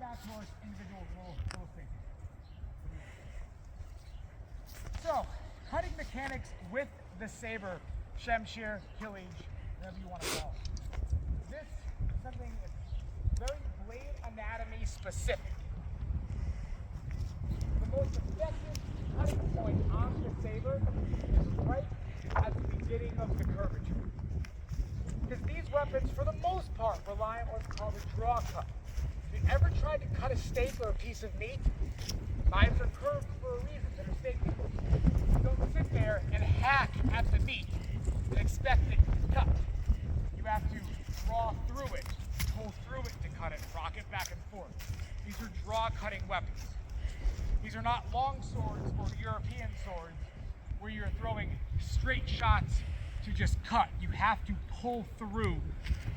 back to our individual little things. So, cutting mechanics with the Saber, Shemshir, Killage, whatever you want to call it. This is something that's very blade anatomy specific. The most effective cutting point on the Saber is right at the beginning of the curvature. Because these weapons, for the most part, rely on what's called a draw cut. If you ever tried to cut a steak or a piece of meat, knives are curved for a reason. They're steak knives. You don't sit there and hack at the meat and expect it to cut. You have to draw through it, pull through it to cut it, rock it back and forth. These are draw cutting weapons. These are not long swords or European swords where you're throwing straight shots to just cut. You have to pull through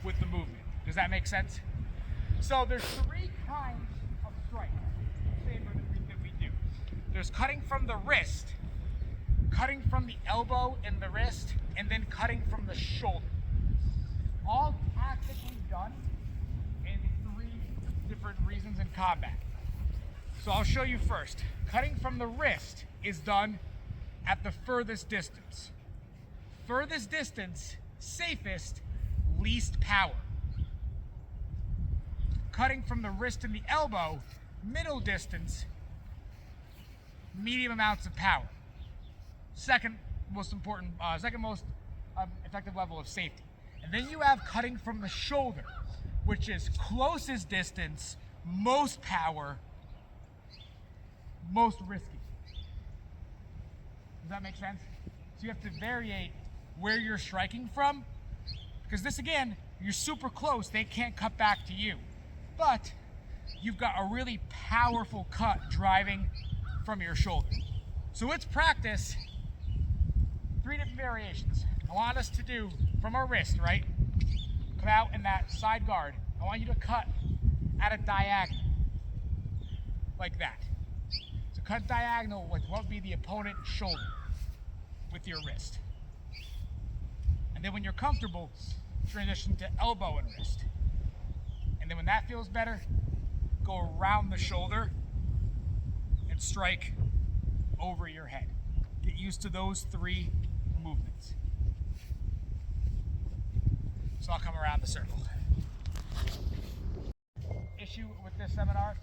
with the movement. Does that make sense? So there's three kinds of strike Saber that we do. There's cutting from the wrist, cutting from the elbow and the wrist, and then cutting from the shoulder. All tactically done in three different reasons in combat. So I'll show you first. Cutting from the wrist is done at the furthest distance. Furthest distance, safest, least power. Cutting from the wrist and the elbow, middle distance, medium amounts of power. Second most effective level of safety. And then you have cutting from the shoulder, which is closest distance, most power, most risky. Does that make sense? So you have to variate where you're striking from, because this, again, you're super close, they can't cut back to you. But you've got a really powerful cut driving from your shoulder. So let's practice three different variations. I want us to do from our wrist, right? Come out in that side guard. I want you to cut at a diagonal, like that. So cut diagonal with what would be the opponent's shoulder with your wrist. And then when you're comfortable, transition to elbow and wrist. And then when that feels better, go around the shoulder and strike over your head. Get used to those three movements. So I'll come around the circle. Issue with this seminar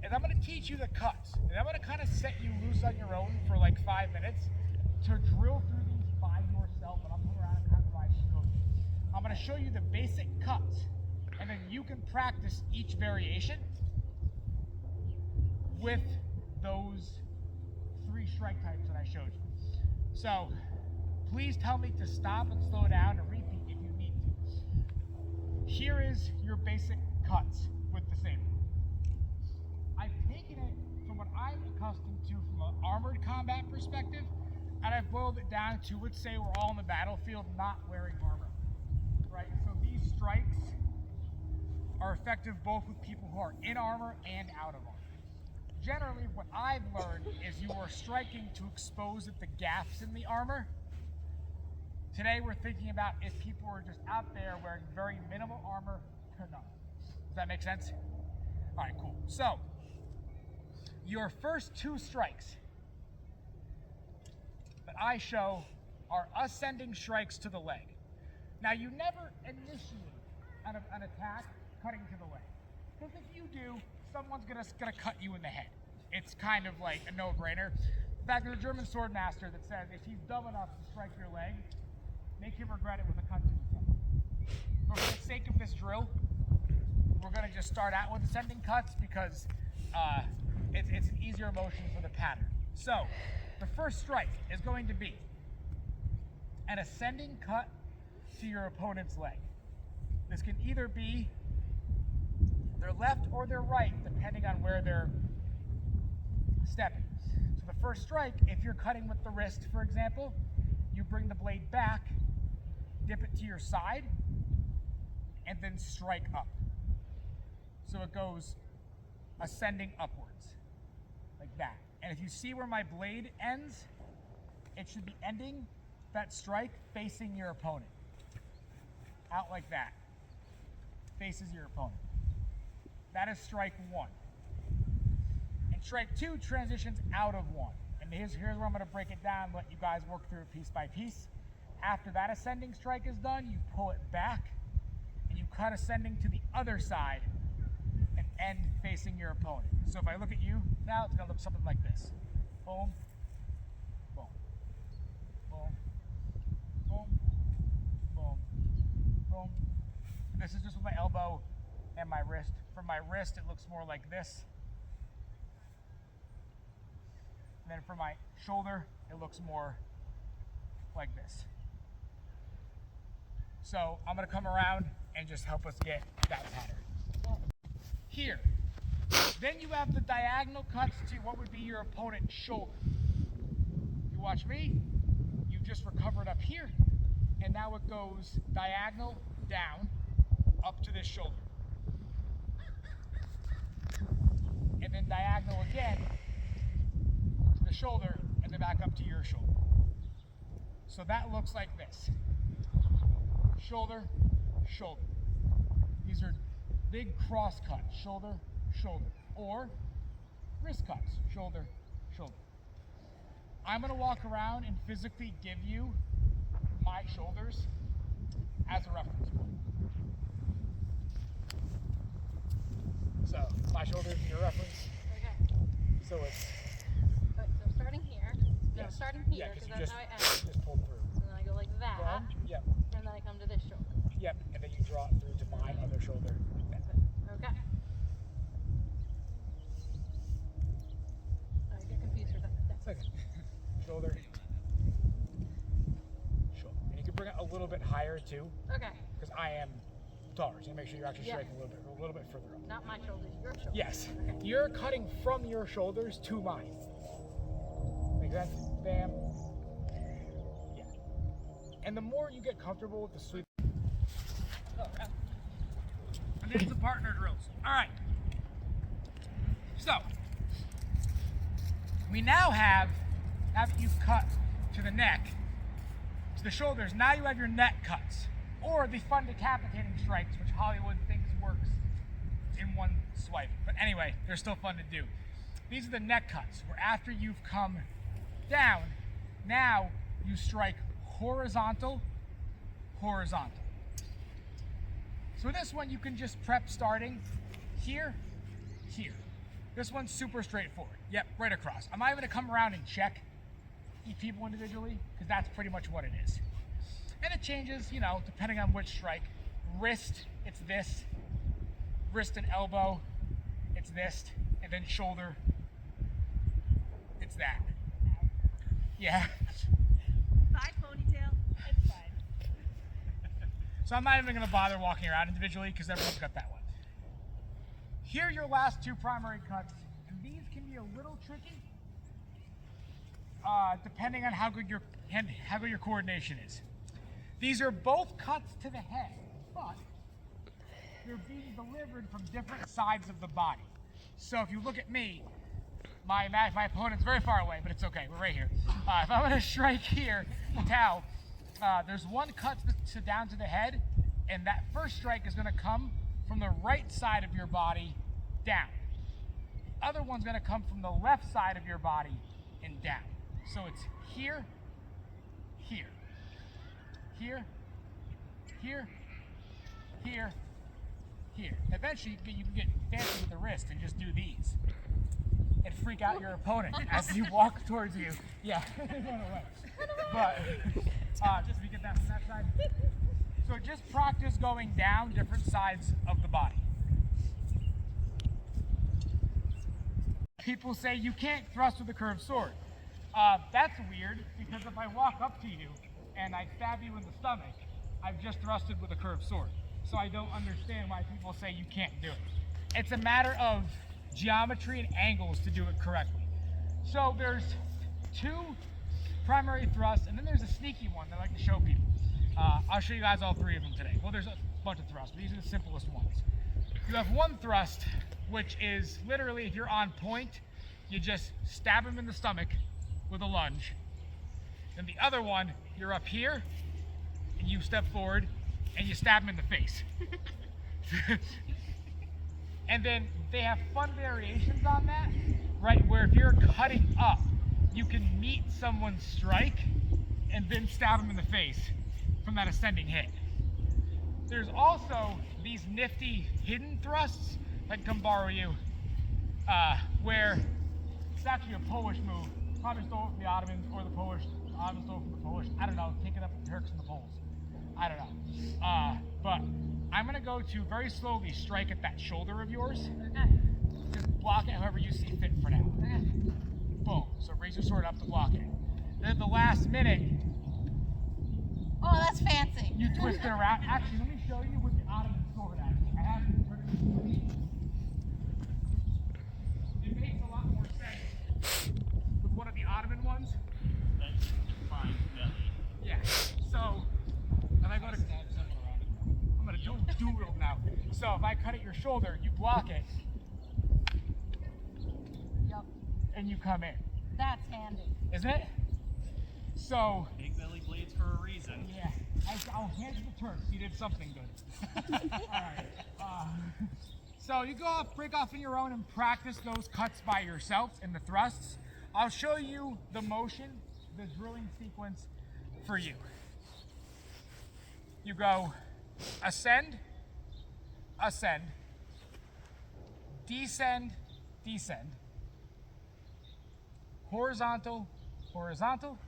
is I'm going to teach you the cuts. And I'm going to kind of set you loose on your own for like 5 minutes to drill through these by yourself. And I'll come around and kind of ride through. I'm going to show you the basic cuts. And then you can practice each variation with those three strike types that I showed you. So please tell me to stop and slow down and repeat if you need to. Here is your basic cuts with the Saber. I've taken it from what I'm accustomed to from an armored combat perspective, and I've boiled it down to, let's say we're all in the battlefield not wearing armor, right? So these strikes are effective both with people who are in armor and out of armor. Generally, what I've learned is you are striking to expose the gaps in the armor. Today, we're thinking about if people are just out there wearing very minimal armor to none. Does that make sense? All right, cool. So, your first two strikes that I show are ascending strikes to the leg. Now, you never initiate an attack cutting to the leg. Because if you do, someone's gonna cut you in the head. It's kind of like a no-brainer. In fact, there's a German sword master that says if he's dumb enough to strike your leg, make him regret it with a cut to his head. But for the sake of this drill, we're gonna just start out with ascending cuts because it's an easier motion for the pattern. So, the first strike is going to be an ascending cut to your opponent's leg. This can either be their left or their right, depending on where they're stepping. So the first strike, if you're cutting with the wrist, for example, you bring the blade back, dip it to your side, and then strike up. So it goes ascending upwards, like that. And if you see where my blade ends, it should be ending that strike facing your opponent. Out like that. Faces your opponent. That is strike one. And strike two transitions out of one. And here's where I'm going to break it down, let you guys work through it piece by piece. After that ascending strike is done, you pull it back, and you cut ascending to the other side and end facing your opponent. So if I look at you now, it's going to look something like this. Boom, boom, boom, boom, boom, boom. This is just with my elbow and my wrist. From my wrist, it looks more like this. And then for my shoulder, it looks more like this. So I'm going to come around and just help us get that pattern. Here. Then you have the diagonal cuts to what would be your opponent's shoulder. You watch me, you've just recovered up here, and now it goes diagonal down up to this shoulder. And then diagonal again to the shoulder, and then back up to your shoulder. So that looks like this. Shoulder, shoulder. These are big cross cuts, shoulder, shoulder. Or wrist cuts, shoulder, shoulder. I'm going to walk around and physically give you my shoulders as a reference point. So, my shoulders are your reference. Okay. So it's... So starting here. No, yes. starting here, because that's how I end. Just pull through. And then I go like that. Down, yep. And then I come to this shoulder. Yep, and then you draw it through to my other shoulder. Like that. Okay. I get confused for a second. It's okay. Shoulder. Shoulder. And you can bring it a little bit higher too. Okay. Because I am taller, so make sure you're actually striking a little bit further up. Not my shoulders, your shoulders. Yes. Okay. You're cutting from your shoulders to mine. Make sense? Bam. Yeah. And the more you get comfortable with the sweep. And then some partner drills. All right. So, we now have that you've cut to the neck, to the shoulders, now you have your neck cuts. Or the fun decapitating strikes, which Hollywood thinks works in one swipe. But anyway, they're still fun to do. These are the neck cuts, where after you've come down, now you strike horizontal, horizontal. So this one you can just prep starting here, here. This one's super straightforward. Yep, right across. I'm not even gonna come around and check each people individually, because that's pretty much what it is. And it changes, you know, depending on which strike. Wrist, it's this. Wrist and elbow, it's this. And then shoulder, it's that. Yeah. Bye, ponytail. It's fine. So I'm not even going to bother walking around individually because everyone's got that one. Here are your last two primary cuts. And these can be a little tricky depending on how good your coordination is. These are both cuts to the head, but they're being delivered from different sides of the body. So if you look at me, my opponent's very far away, but it's okay, we're right here. If I'm gonna strike here, now, there's one cut down to the head, and that first strike is gonna come from the right side of your body down. The other one's gonna come from the left side of your body and down. So it's here, here. Here, here, here, here. Eventually, you can get fancy with the wrist and just do these and freak out your opponent as you walk towards you. Yeah, run away. But just to get that from that side. So just practice going down different sides of the body. People say you can't thrust with a curved sword. That's weird because if I walk up to you and I stab you in the stomach, I've just thrusted with a curved sword. So I don't understand why people say you can't do it. It's a matter of geometry and angles to do it correctly. So there's two primary thrusts, and then there's a sneaky one that I like to show people. I'll show you guys all three of them today. Well, there's a bunch of thrusts, but these are the simplest ones. You have one thrust, which is literally, if you're on point, you just stab him in the stomach with a lunge. And the other one, you're up here, and you step forward, and you stab him in the face. And then they have fun variations on that, right? Where if you're cutting up, you can meet someone's strike and then stab them in the face from that ascending hit. There's also these nifty hidden thrusts that can come borrow you, where it's actually a Polish move. Probably stole it from the Ottomans, or the Ottomans stole it from the Polish. I don't know, taking up the Turks and the Poles. I don't know. But I'm gonna go to very slowly strike at that shoulder of yours. Okay. Just block it however you see fit for now. Okay. Boom. So raise your sword up to block it. Then at the last minute, Oh, that's fancy. you twist it around. Actually, let me show you with the Ottoman sword actually. I have it pretty easily. It makes a lot more sense with one of the Ottoman ones. That's fine, belly. Yeah. So if I go to I'm gonna do doodle now. So if I cut at your shoulder, you block it, Yep. and you come in. That's handy. Isn't it? So Big belly blades for a reason. yeah, I'll hand you the Turks. You did something good. All right. So you go off, break off on your own, and practice those cuts by yourself in the thrusts. I'll show you the motion, the drilling sequence for you. You go ascend, ascend, descend, descend, horizontal, horizontal,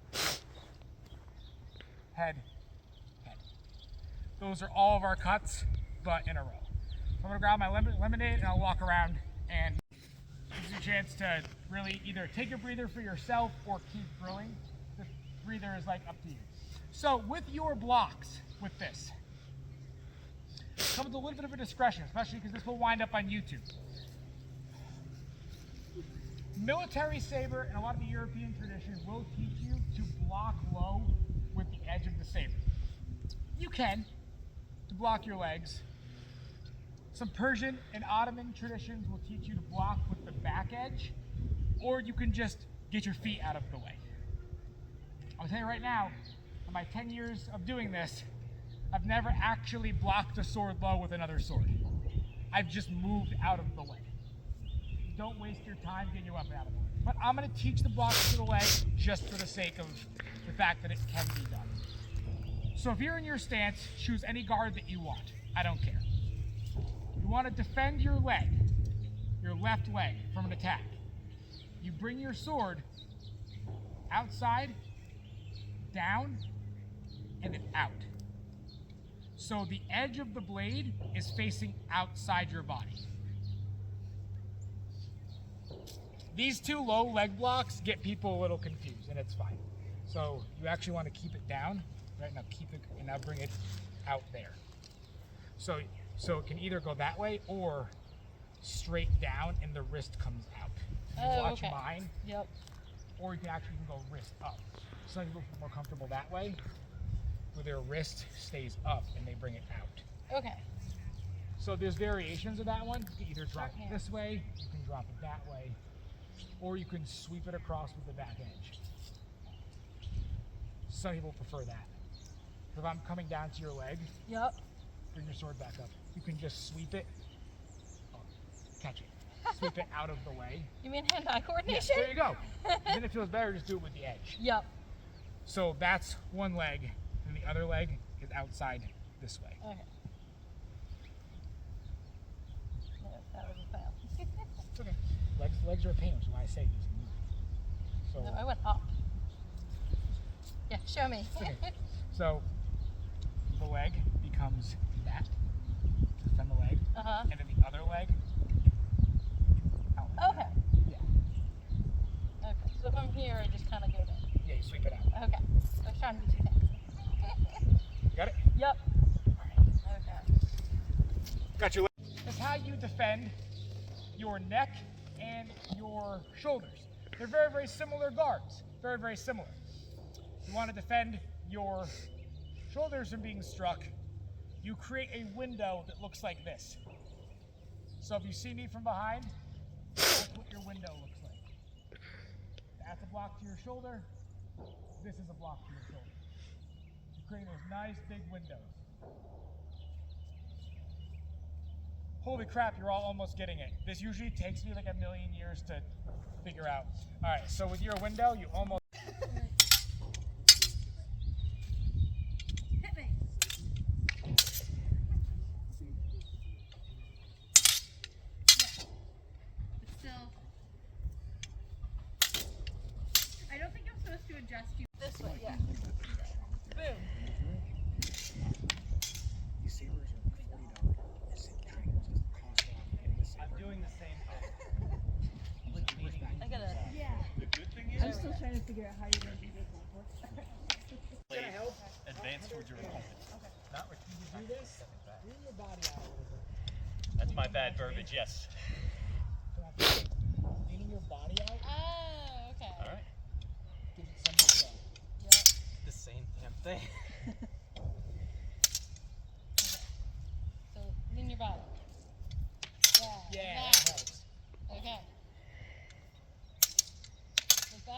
head, head. Those are all of our cuts, but in a row. I'm gonna grab my lemonade and I'll walk around, and gives you a chance to really either take a breather for yourself or keep drilling. The breather is like up to you. So with your blocks, with this, comes with a little bit of a discretion, especially because this will wind up on YouTube. Military saber and a lot of the European tradition will teach you to block low with the edge of the saber. You can, to block your legs. Some Persian and Ottoman traditions will teach you to block with the back edge, or you can just get your feet out of the way. I'll tell you right now, in my 10 years of doing this, I've never actually blocked a sword low with another sword. I've just moved out of the way. Don't waste your time getting your weapon out of the way. But I'm going to teach the blocks to the leg just for the sake of the fact that it can be done. So if you're in your stance, choose any guard that you want. I don't care. You want to defend your leg, your left leg, from an attack. You bring your sword outside, down, and then out. So the edge of the blade is facing outside your body. These two low leg blocks get people a little confused, and it's fine. So you actually want to keep it down, right? Now keep it, and now bring it out there. So it can either go that way or straight down, and the wrist comes out. You Oh, watch okay. mine, Yep. or you can actually go wrist up. Some people feel more comfortable that way, where their wrist stays up and they bring it out. Okay. So there's variations of that one. You can either drop Short it hand. this way, you can drop it that way, or you can sweep it across with the back edge. Some people prefer that. If I'm coming down to your leg, Yep. bring your sword back up. You can just sweep it, catch it, sweep it out of the way. You mean hand-eye Yeah, coordination? there you go. And then it feels better, just do it with the edge. Yep. So that's one leg, and the other leg is outside this way. Okay. No, that was a fail. It's okay. Legs are a pain, which is why I say just move. So, No, I went up. Yeah, show me. okay. So the leg becomes that, defend the leg, Uh-huh. and then the other leg out. Okay. Yeah. Okay. So if I'm here, I just kind of go there. Yeah, you sweep it out. Okay. I was trying to be too fancy. Got it? Yep. Alright. Okay. Got your leg. That's how you defend your neck and your shoulders. They're very, very similar guards. Very, very similar. You want to defend your shoulders from being struck. You create a window that looks like this. So if you see me from behind, that's what your window looks like. That's a block to your shoulder. This is a block to your shoulder. You create those nice big windows. holy crap, you're all almost getting it. This usually takes me like a million years to figure out. All right, so with your window, you almost. Hit me. Yeah. But still. I don't think I'm supposed to adjust you. This way, yeah. Boom. These Sabers are $40. This trainers just cost off getting the Saber. I'm doing the same thing. I gotta. Yeah. The good thing is, I'm still trying to figure out how you're going to do this one. Gonna help. advance towards your opponent. Not when you do this. Lean your body out a little bit. That's my bad verbiage, yes. Leaning your body out Oh, okay. All right. gives it some more. Yeah. The same damn thing.